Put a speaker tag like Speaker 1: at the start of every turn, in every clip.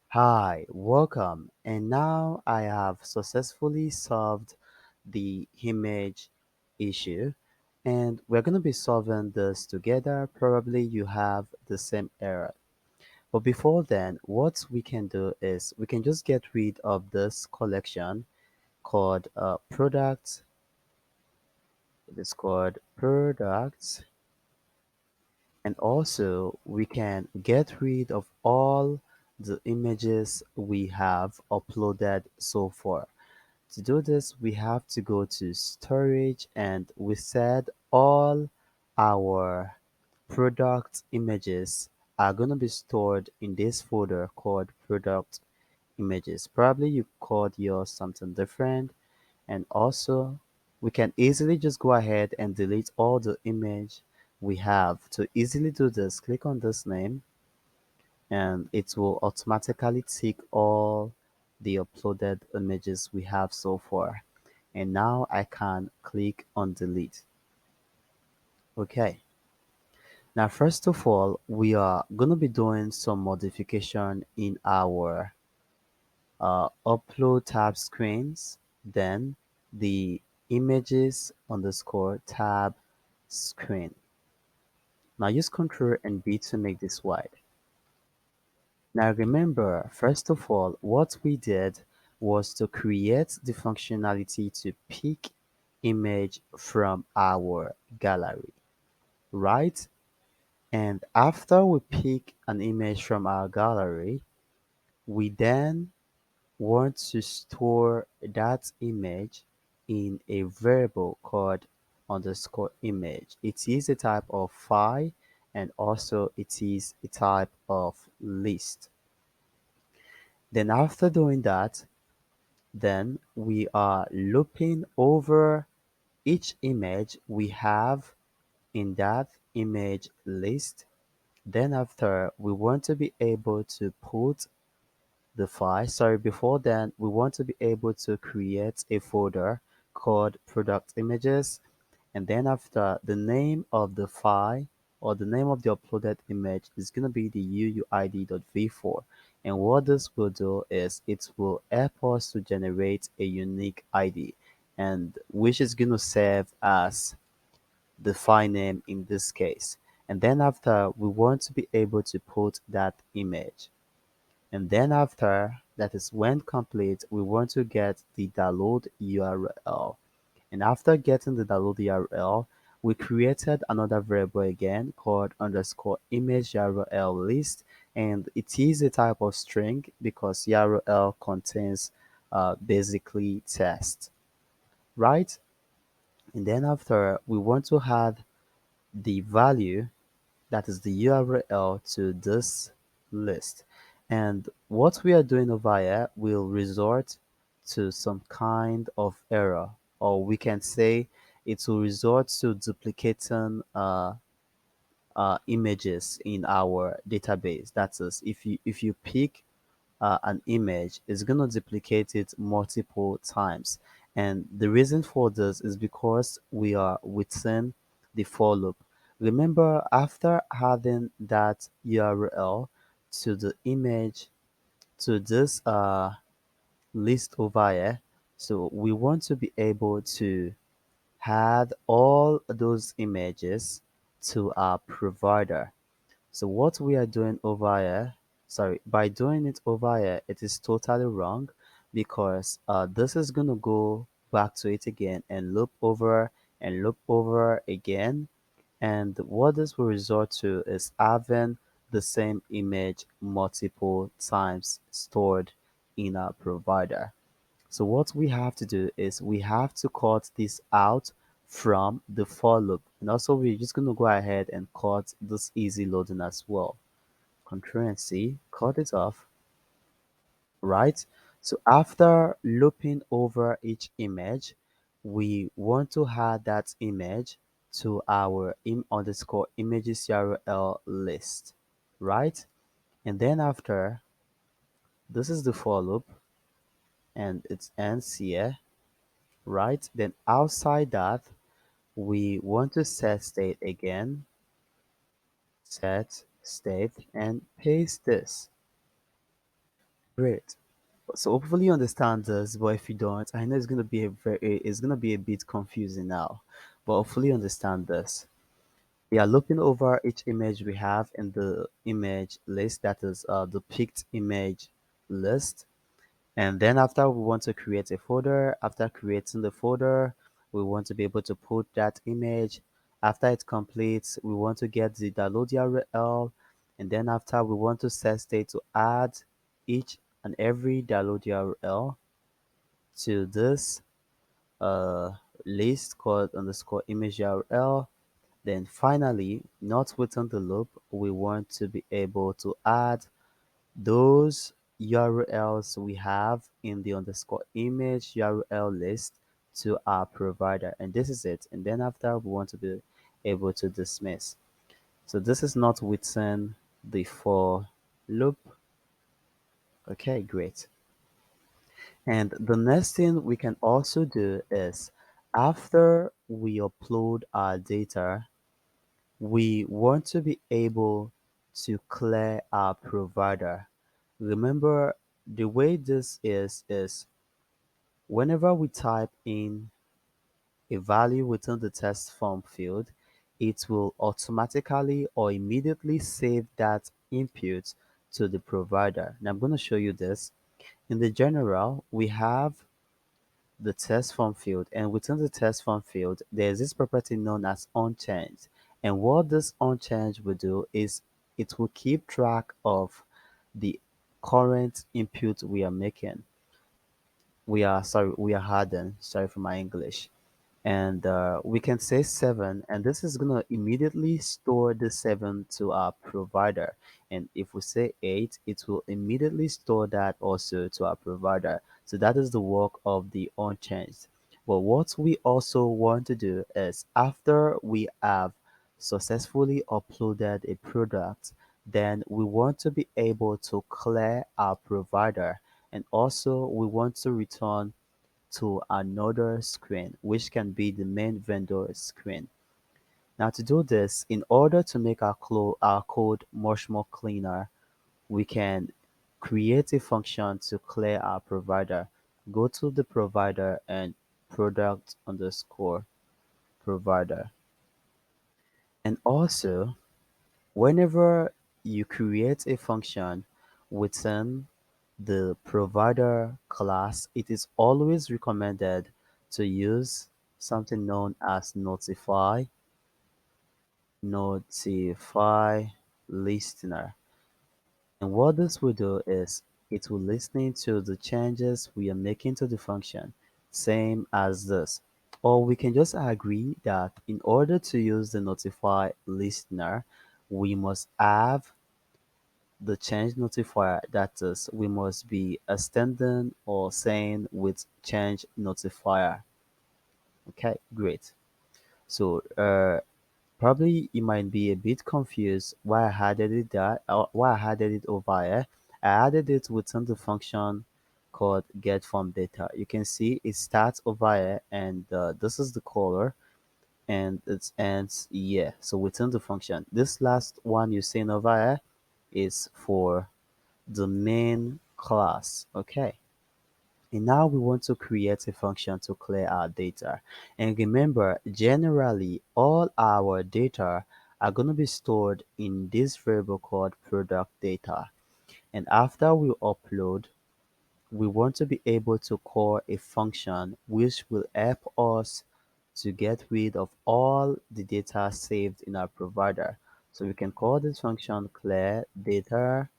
Speaker 1: Hi, welcome. And now I have successfully solved the image issue, and we're going to be solving this together. Probably you have the same error. But before then, what we can do is we can just get rid of this collection called products. It is called products. And also we can get rid of all the images we have uploaded so far. To do this, we have to go to storage and we said all our product images are going to be stored in this folder called product images. Probably you called yours something different. And also we can easily just go ahead and delete all the image we have. To easily do this, click on this name and it will automatically take all the uploaded images we have so far. And now I can click on delete. Okay. Now, first of all, we are going to be doing some modification in our upload tab screens, then the images underscore tab screen. Now use Ctrl and B to make this wide. Now remember, first of all, what we did was to create the functionality to pick image from our gallery, right? And after we pick an image from our gallery, we then want to store that image in a variable called underscore image. It is a type of file and also it is a type of list. Then after doing that, then we are looping over each image we have in that image list. Then after we want to be able to put the file. Sorry, before then, we want to be able to create a folder called product images. And then after the name of the file or the name of the uploaded image is going to be the uuid.v4. And what this will do is it will help us to generate a unique ID and which is going to serve as the file name in this case. And then after we want to be able to put that image. And then after that is when complete, we want to get the download URL. And after getting the download URL, we created another variable again called underscore image URL list. And it is a type of string because URL contains basically text, right? And then after we want to add the value that is the URL to this list. And what we are doing over here will resort to some kind of error, or we can say it will resort to duplicating images in our database. That is, if you pick an image, it's going to duplicate it multiple times. And the reason for this is because we are within the for loop. Remember, after adding that URL to the image, to this list over here, so we want to be able to add all those images to our provider. So what we are doing over here, sorry, by doing it over here, it is totally wrong because this is going to go back to it again and loop over again. And what this will result to is having the same image multiple times stored in our provider. So what we have to do is we have to cut this out from the for loop. And also we're just going to go ahead and cut this easy loading as well. Control and C, cut it off, right? So after looping over each image, we want to add that image to our im underscore images URL list, right? And then after, this is the for loop and it ends here, right? Then outside that, We want to set state again, set state, and paste this. Great. So hopefully you understand this, but if you don't, I know it's gonna be a bit confusing now. But hopefully you understand this. We are looking over each image we have in the image list, that is the picked image list. And then after we want to create a folder, after creating the folder, we want to be able to put that image. After it completes, we want to get the download URL. And then after we want to set state to add each and every download URL to this uh, list called underscore image URL. Then finally, not within the loop, we want to be able to add those URLs we have in the underscore image URL list to our provider. And this is it. And then after, we want to be able to dismiss. So this is not within the for loop. Okay, great. And the next thing we can also do is after we upload our data, we want to be able to clear our provider. Remember, the way this is whenever we type in a value within the test form field, it will automatically or immediately save that input to the provider. Now I'm going to show you this. In the general, we have the test form field, and within the test form field there's this property known as unchanged. And what this unchanged will do is it will keep track of the current input we are making. We are hardened, sorry for my English. And we can say 7, and this is going to immediately store the 7 to our provider. And if we say 8, it will immediately store that also to our provider. So that is the work of the unchanged. But what we also want to do is after we have successfully uploaded a product, then we want to be able to clear our provider, and also we want to return to another screen, which can be the main vendor screen. Now to do this, in order to make our code much more cleaner, we can create a function to clear our provider. Go to the provider and product underscore provider. And also, whenever you create a function within the provider class, it is always recommended to use something known as notify listener. And what this will do is it will listen to the changes we are making to the function, same as this. Or we can just agree that in order to use the notify listener, we must have the change notifier, that is, we must be extending or saying with change notifier. Okay, great. So probably you might be a bit confused why I added it that why I added it over here. I added it within the function called get from data. You can see it starts over here, and this is the color, and it ends here. So within the function, this last one you see over here is for the main class. Okay. And now we want to create a function to clear our data. And remember, generally, all our data are going to be stored in this variable called product data. And after we upload, we want to be able to call a function which will help us to get rid of all the data saved in our provider. So we can call this function clear data,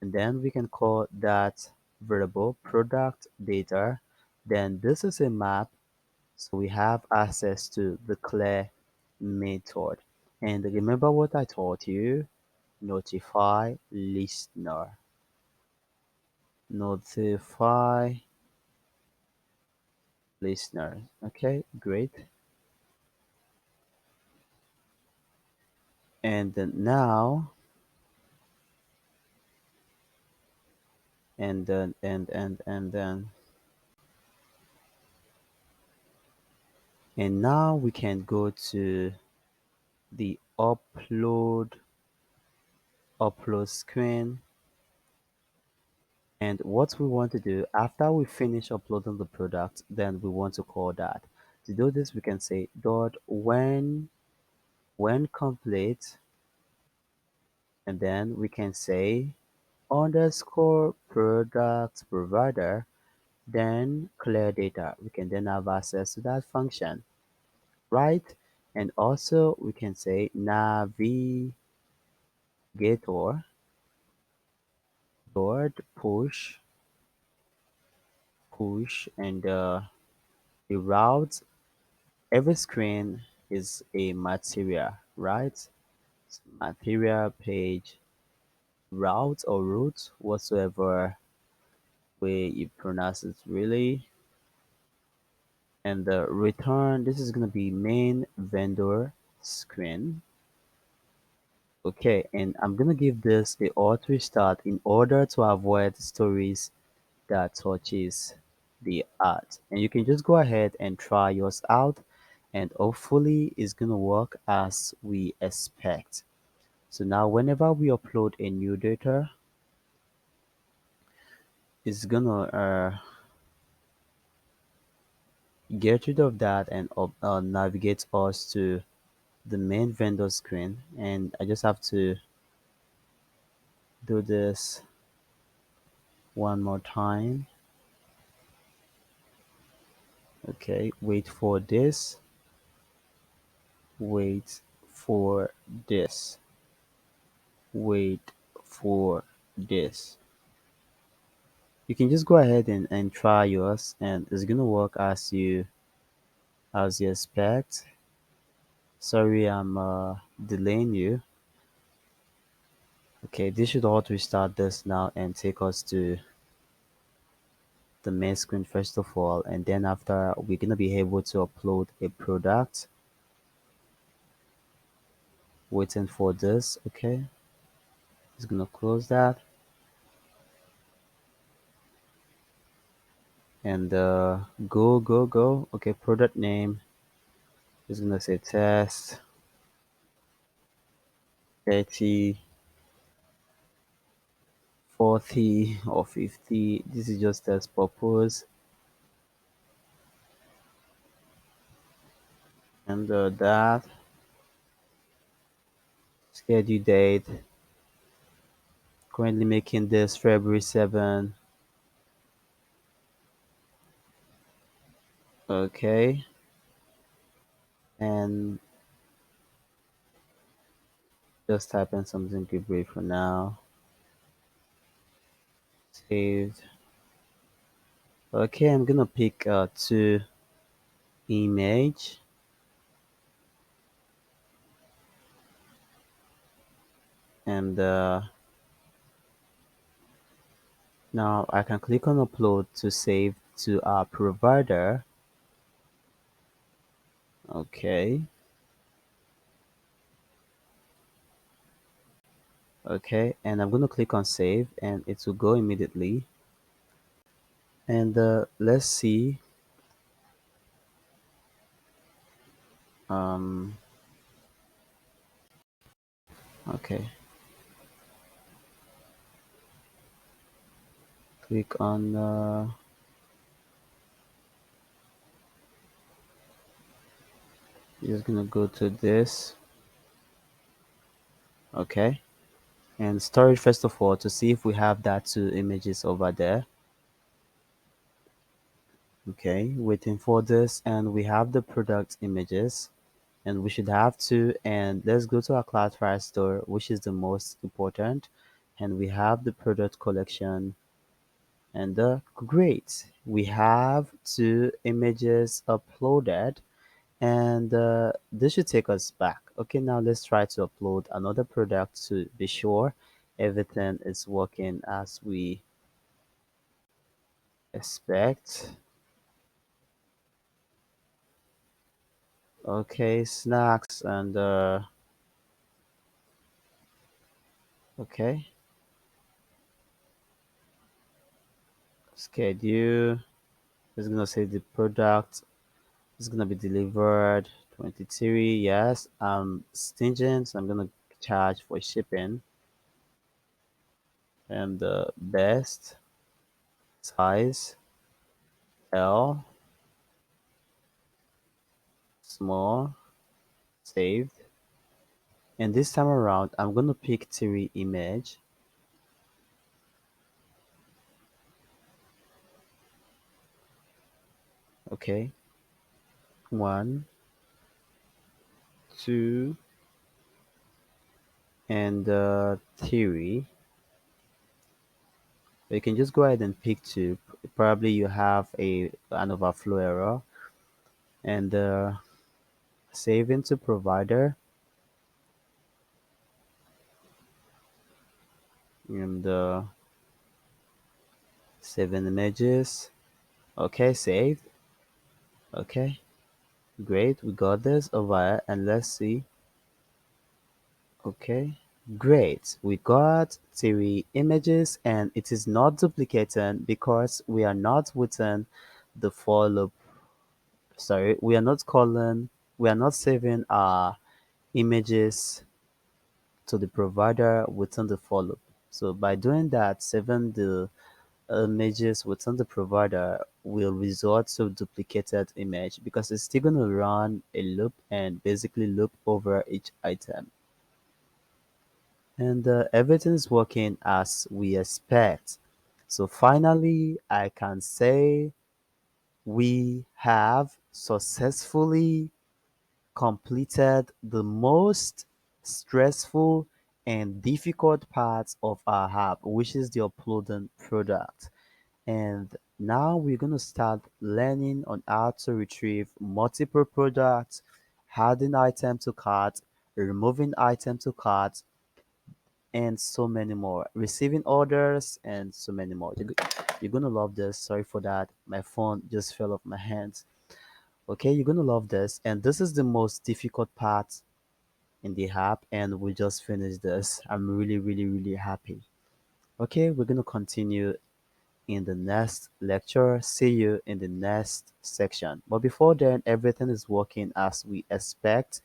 Speaker 1: and then we can call that variable product data. Then this is a map, so we have access to the clear method. And remember what I taught you, notify listener. Notify listener. Okay, great. And then now, and then And now we can go to the upload screen. And what we want to do after we finish uploading the product, then we want to call that. To do this, we can say dot when complete, and then we can say underscore product provider, then clear data. We can then have access to that function, right? And also we can say navigator dot push, and the route. Every screen is a material, right? Material page route or route, whatsoever way you pronounce it really. And the return, this is going to be main vendor screen. Okay, and I'm going to give this a auto restart in order to avoid stories that touches the art. And you can just go ahead and try yours out, and hopefully it's going to work as we expect. So now whenever we upload a new data, it's gonna get rid of that and navigate us to the main vendor screen. And I just have to do this one more time. Okay, wait for this, wait for this. You can just go ahead and try yours, and it's gonna work as you expect. Sorry, I'm delaying you. Okay, this should auto restart this now and take us to the main screen first of all, and then after we're gonna be able to upload a product. Waiting for this. Okay, just gonna close that, and go. Okay, product name is gonna say test 30, 40 or 50. This is just test purpose. And that schedule date, currently making this February 7. Okay, and just type in something to brief for now. Saved. Okay, I'm gonna pick two image, and now I can click on upload to save to our provider. Okay, okay, and I'm gonna click on save, and it will go immediately. And let's see. Um, okay, click on. Just gonna go to this. Okay, and storage first of all to see if we have that two images over there. Okay, waiting for this, and we have the product images, and we should have two. And let's go to our Cloudflare store, which is the most important, and we have the product collection. And great, we have two images uploaded, and this should take us back. Okay, now let's try to upload another product to be sure everything is working as we expect. Okay, snacks, and okay, schedule. It's gonna say the product It's gonna be delivered 23. Yes, I'm stingent, so I'm gonna charge for shipping. And the best size L, small, saved. And this time around, I'm gonna pick three image. Okay, one, two, and three. You can just go ahead and pick two. Probably you have an overflow error, and save into provider, and save in images. Okay, saved. Okay, great. We got this over here, and let's see. Okay, great. We got three images, and it is not duplicating because we are not within the for loop. Sorry, we are not saving our images to the provider within the for loop. So by doing that, saving the images within the provider will result to duplicated image because it's still going to run a loop and basically loop over each item. And everything is working as we expect. So finally, I can say we have successfully completed the most stressful and difficult part of our app, which is the uploading product. And now we're going to start learning on how to retrieve multiple products, adding item to cart, removing item to cart, and so many more. Receiving orders and so many more. You're gonna love this. Sorry for that. My phone just fell off my hands. Okay, you're gonna love this. And this is the most difficult part in the app, and we just finished this. I'm really, really, really happy. Okay, we're gonna continue in the next lecture. See you in the next section. But before then, everything is working as we expect.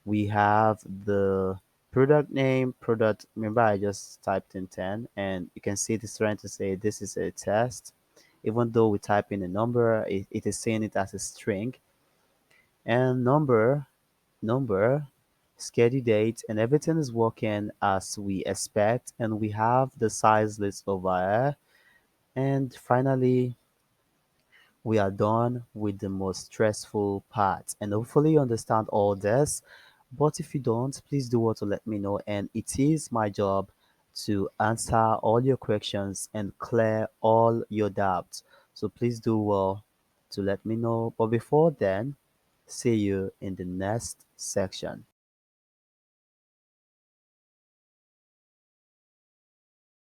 Speaker 1: We have the product name, product. Remember, I just typed in 10, and you can see it's trying to say this is a test. Even though we type in a number, it is saying it as a string. And number, schedule date, and everything is working as we expect. And we have the size list over here. And finally, we are done with the most stressful part. And hopefully you understand all this. But if you don't, please do what to let me know. And it is my job to answer all your questions and clear all your doubts. So please do well to let me know. But before then, see you in the next section.